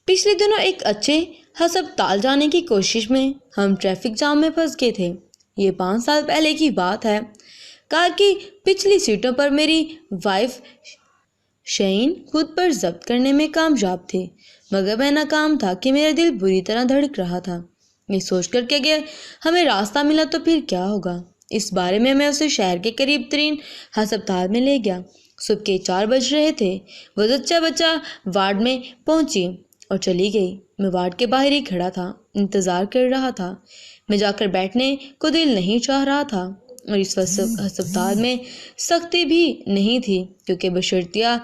پچھلے دنوں ایک اچھے ہسپتال جانے کی کوشش میں ہم ٹریفک جام میں پھنس گئے تھے۔ یہ 5 سال پہلے کی بات ہے۔ کار کی پچھلی سیٹوں پر میری وائف شعین خود پر ضبط کرنے میں کامیاب تھی، مگر میں ناکام تھا کہ میرا دل بری طرح دھڑک رہا تھا، یہ سوچ کر کہ اگر ہمیں راستہ ملا تو پھر کیا ہوگا۔ اس بارے میں اسے شہر کے قریب ترین ہسپتال میں لے گیا۔ صبح کے 4 بج رہے تھے۔ وہ زچہ بچہ وارڈ میں پہنچی اور چلی گئی۔ میں وارڈ کے باہر ہی کھڑا تھا، انتظار کر رہا تھا۔ میں جا کر بیٹھنے کو دل نہیں چاہ رہا تھا، اور اس وقت ہسپتال میں سختی بھی نہیں تھی کیونکہ بشرطیہ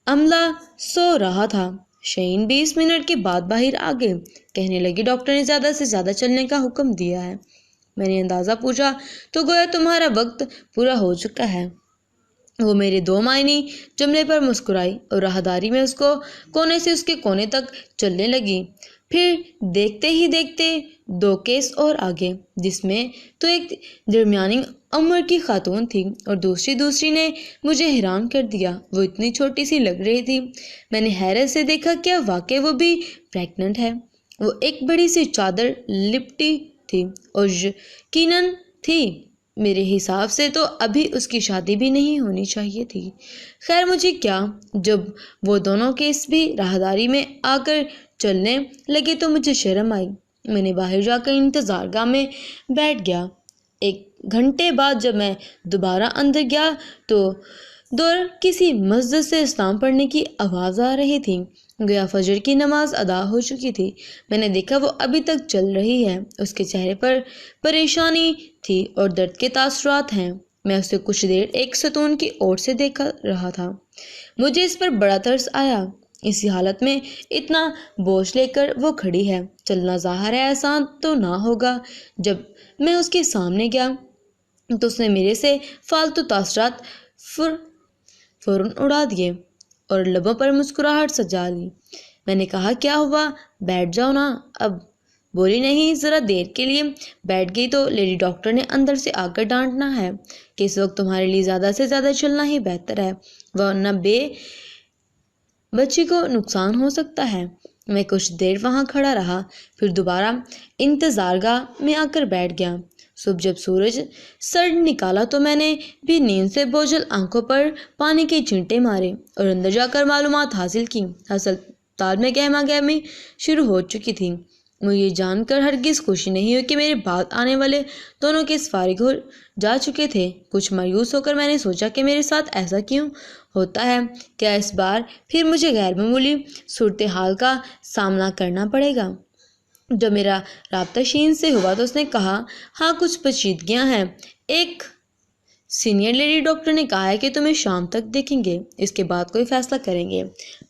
عملہ سو رہا تھا۔ شعین 20 منٹ کے بعد باہر آ گئی، کہنے لگی ڈاکٹر نے زیادہ سے زیادہ چلنے کا حکم دیا ہے۔ میں نے اندازہ پوچھا تو گویا تمہارا وقت پورا ہو چکا ہے۔ وہ میرے 2 معنی جملے پر مسکرائی اور راہداری میں اس کو کونے سے اس کے کونے تک چلنے لگی۔ پھر دیکھتے ہی دیکھتے 2 کیس اور آگے، جس میں تو ایک درمیانی عمر کی خاتون تھی اور دوسری نے مجھے حیران کر دیا۔ وہ اتنی چھوٹی سی لگ رہی تھی۔ میں نے حیرت سے دیکھا، کیا واقعی وہ بھی پریگننٹ ہے؟ وہ ایک بڑی سی چادر لپٹی تھی اور یقیناً تھی۔ میرے حساب سے تو ابھی اس کی شادی بھی نہیں ہونی چاہیے تھی۔ خیر مجھے کیا، جب وہ دونوں کیس بھی راہداری میں آ کر چلنے لگے تو مجھے شرم آئی۔ میں نے باہر جا کر انتظار گاہ میں بیٹھ گیا۔ 1 گھنٹے بعد جب میں دوبارہ اندر گیا تو دور کسی مسجد سے اسلام پڑھنے کی آواز آ رہی تھی، گویا فجر کی نماز ادا ہو چکی تھی۔ میں نے دیکھا وہ ابھی تک چل رہی ہے، اس کے چہرے پر پریشانی تھی اور درد کے تاثرات ہیں۔ میں اسے کچھ دیر ایک ستون کی اور سے دیکھ رہا تھا۔ مجھے اس پر بڑا ترس آیا، اسی حالت میں اتنا بوجھ لے کر وہ کھڑی ہے، چلنا ظاہر ہے آسان تو نہ ہوگا۔ جب میں اس کے سامنے گیا تو اس نے میرے سے فالتو تاثرات فوراً اڑا دیے اور لبوں پر مسکراہٹ سجا لی۔ میں نے کہا، کیا ہوا؟ بیٹھ جاؤ نا۔ اب بولی نہیں، ذرا دیر کے لیے بیٹھ گئی تو لیڈی ڈاکٹر نے اندر سے آ کر ڈانٹنا ہے کہ اس وقت تمہارے لیے زیادہ سے زیادہ چلنا ہی بہتر ہے، ورنہ بچی کو نقصان ہو سکتا ہے۔ میں کچھ دیر وہاں کھڑا رہا، پھر دوبارہ انتظار گاہ میں آ کر بیٹھ گیا۔ صبح جب سورج سر نکالا تو میں نے بھی نیند سے بوجھل آنکھوں پر پانی کے چھینٹے مارے اور اندر جا کر معلومات حاصل کی۔ ہسپتال میں گہما گہمی شروع ہو چکی تھی۔ مجھے یہ جان کر ہرگز خوشی نہیں ہوئی کہ میرے بعد آنے والے دونوں کیس فارغ ہو جا چکے تھے۔ کچھ مایوس ہو کر میں نے سوچا کہ میرے ساتھ ایسا کیوں ہوتا ہے؟ کیا اس بار پھر مجھے غیر معمولی صورتحال کا سامنا کرنا پڑے گا؟ جب میرا رابطہ شین سے ہوا تو اس نے کہا، ہاں کچھ پیچیدگیاں ہیں۔ ایک سینئر لیڈی ڈاکٹر نے کہا ہے کہ تمہیں شام تک دیکھیں گے، اس کے بعد کوئی فیصلہ کریں گے۔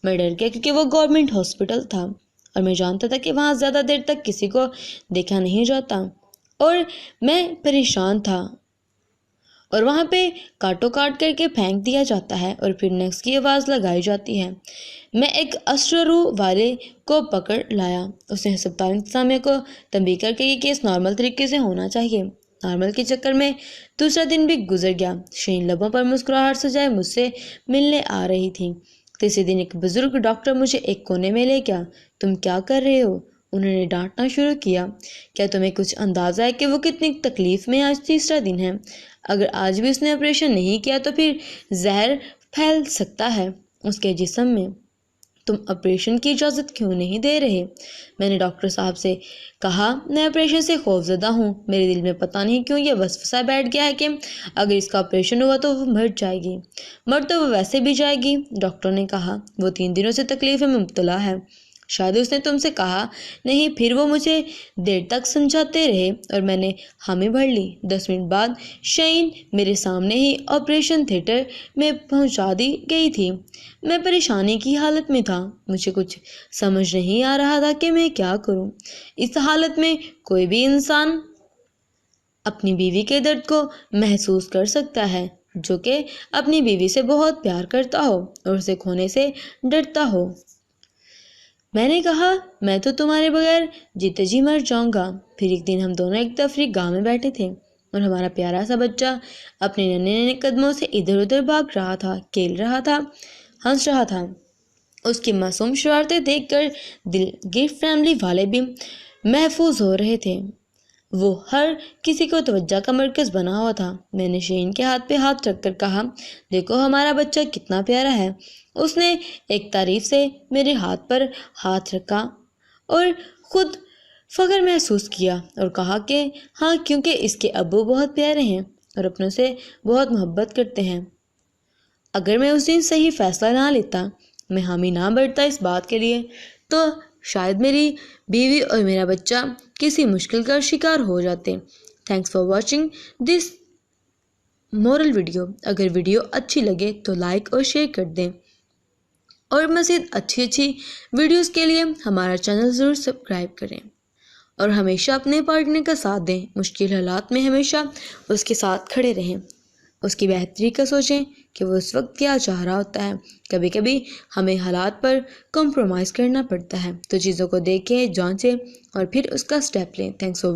میں ڈر گیا کیونکہ وہ گورنمنٹ ہاسپٹل تھا اور میں جانتا تھا کہ وہاں زیادہ دیر تک کسی کو دیکھا نہیں جاتا، اور میں پریشان تھا، اور وہاں پہ کاٹو کاٹ کر کے پھینک دیا جاتا ہے اور پھر نکس کی آواز لگائی جاتی ہے۔ میں ایک اسررو والے کو پکڑ لایا۔ اس نے ہسپتال انتظامیہ کو تنبیہ کر کے یہ کیس نارمل طریقے سے ہونا چاہیے۔ نارمل کے چکر میں دوسرا دن بھی گزر گیا۔ شعین لبوں پر مسکراہٹ سجائے مجھ سے ملنے آ رہی تھی۔ تیسرے دن ایک بزرگ ڈاکٹر مجھے ایک کونے میں لے گیا۔ تم کیا کر رہے ہو؟ انہوں نے ڈانٹنا شروع کیا۔ کیا تمہیں کچھ اندازہ ہے کہ وہ کتنی تکلیف میں؟ آج تیسرا دن ہے۔ اگر آج بھی اس نے آپریشن نہیں کیا تو پھر زہر پھیل سکتا ہے اس کے جسم میں۔ تم آپریشن کی اجازت کیوں نہیں دے رہے؟ میں نے ڈاکٹر صاحب سے کہا، میں آپریشن سے خوفزدہ ہوں۔ میرے دل میں پتہ نہیں کیوں یہ وسوسہ بیٹھ گیا ہے کہ اگر اس کا آپریشن ہوا تو وہ مر جائے گی۔ مر تو وہ ویسے بھی جائے گی، ڈاکٹر نے کہا۔ وہ 3 دنوں سے تکلیف میں مبتلا ہے۔ شاید اس نے تم سے کہا نہیں۔ پھر وہ مجھے دیر تک سمجھاتے رہے اور میں نے حامی بھر لی۔ 10 منٹ بعد شعین میرے سامنے ہی آپریشن تھیٹر میں پہنچا دی گئی تھی۔ میں پریشانی کی حالت میں تھا۔ مجھے کچھ سمجھ نہیں آ رہا تھا کہ میں کیا کروں۔ اس حالت میں کوئی بھی انسان اپنی بیوی کے درد کو محسوس کر سکتا ہے، جو کہ اپنی بیوی سے بہت پیار کرتا ہو اور اسے کھونے سے ڈرتا ہو۔ میں نے کہا، میں تو تمہارے بغیر جیتے جی مر جاؤں گا۔ پھر ایک دن ہم دونوں ایک تفریح گاہ میں بیٹھے تھے اور ہمارا پیارا سا بچہ اپنے ننھے ننھے قدموں سے ادھر ادھر بھاگ رہا تھا، کھیل رہا تھا، ہنس رہا تھا۔ اس کی معصوم شرارتیں دیکھ کر دلگیر فیملی والے بھی محفوظ ہو رہے تھے۔ وہ ہر کسی کو توجہ کا مرکز بنا ہوا تھا۔ میں نے شرین کے ہاتھ پہ ہاتھ رکھ کر کہا، دیکھو ہمارا بچہ کتنا پیارا ہے۔ اس نے ایک تعریف سے میرے ہاتھ پر ہاتھ رکھا اور خود فخر محسوس کیا اور کہا کہ ہاں، کیونکہ اس کے ابو بہت پیارے ہیں اور اپنوں سے بہت محبت کرتے ہیں۔ اگر میں اس دن صحیح فیصلہ نہ لیتا، میں حامی نہ بڑھتا اس بات کے لیے، تو شاید میری بیوی اور میرا بچہ کسی مشکل کا شکار ہو جاتے۔ Thanks for watching this moral video. اگر ویڈیو اچھی لگے تو لائک اور شیئر کر دیں، اور مزید اچھی ویڈیوز کے لیے ہمارا چینل ضرور سبسکرائب کریں، اور ہمیشہ اپنے پارٹنر کا ساتھ دیں۔ مشکل حالات میں ہمیشہ اس کے ساتھ کھڑے رہیں، اس کی بہتری کا سوچیں کہ وہ اس وقت کیا چاہ رہا ہوتا ہے۔ کبھی کبھی ہمیں حالات پر کمپرومائز کرنا پڑتا ہے، تو چیزوں کو دیکھیں، جانچیں اور پھر اس کا سٹیپ لیں۔ Thanks for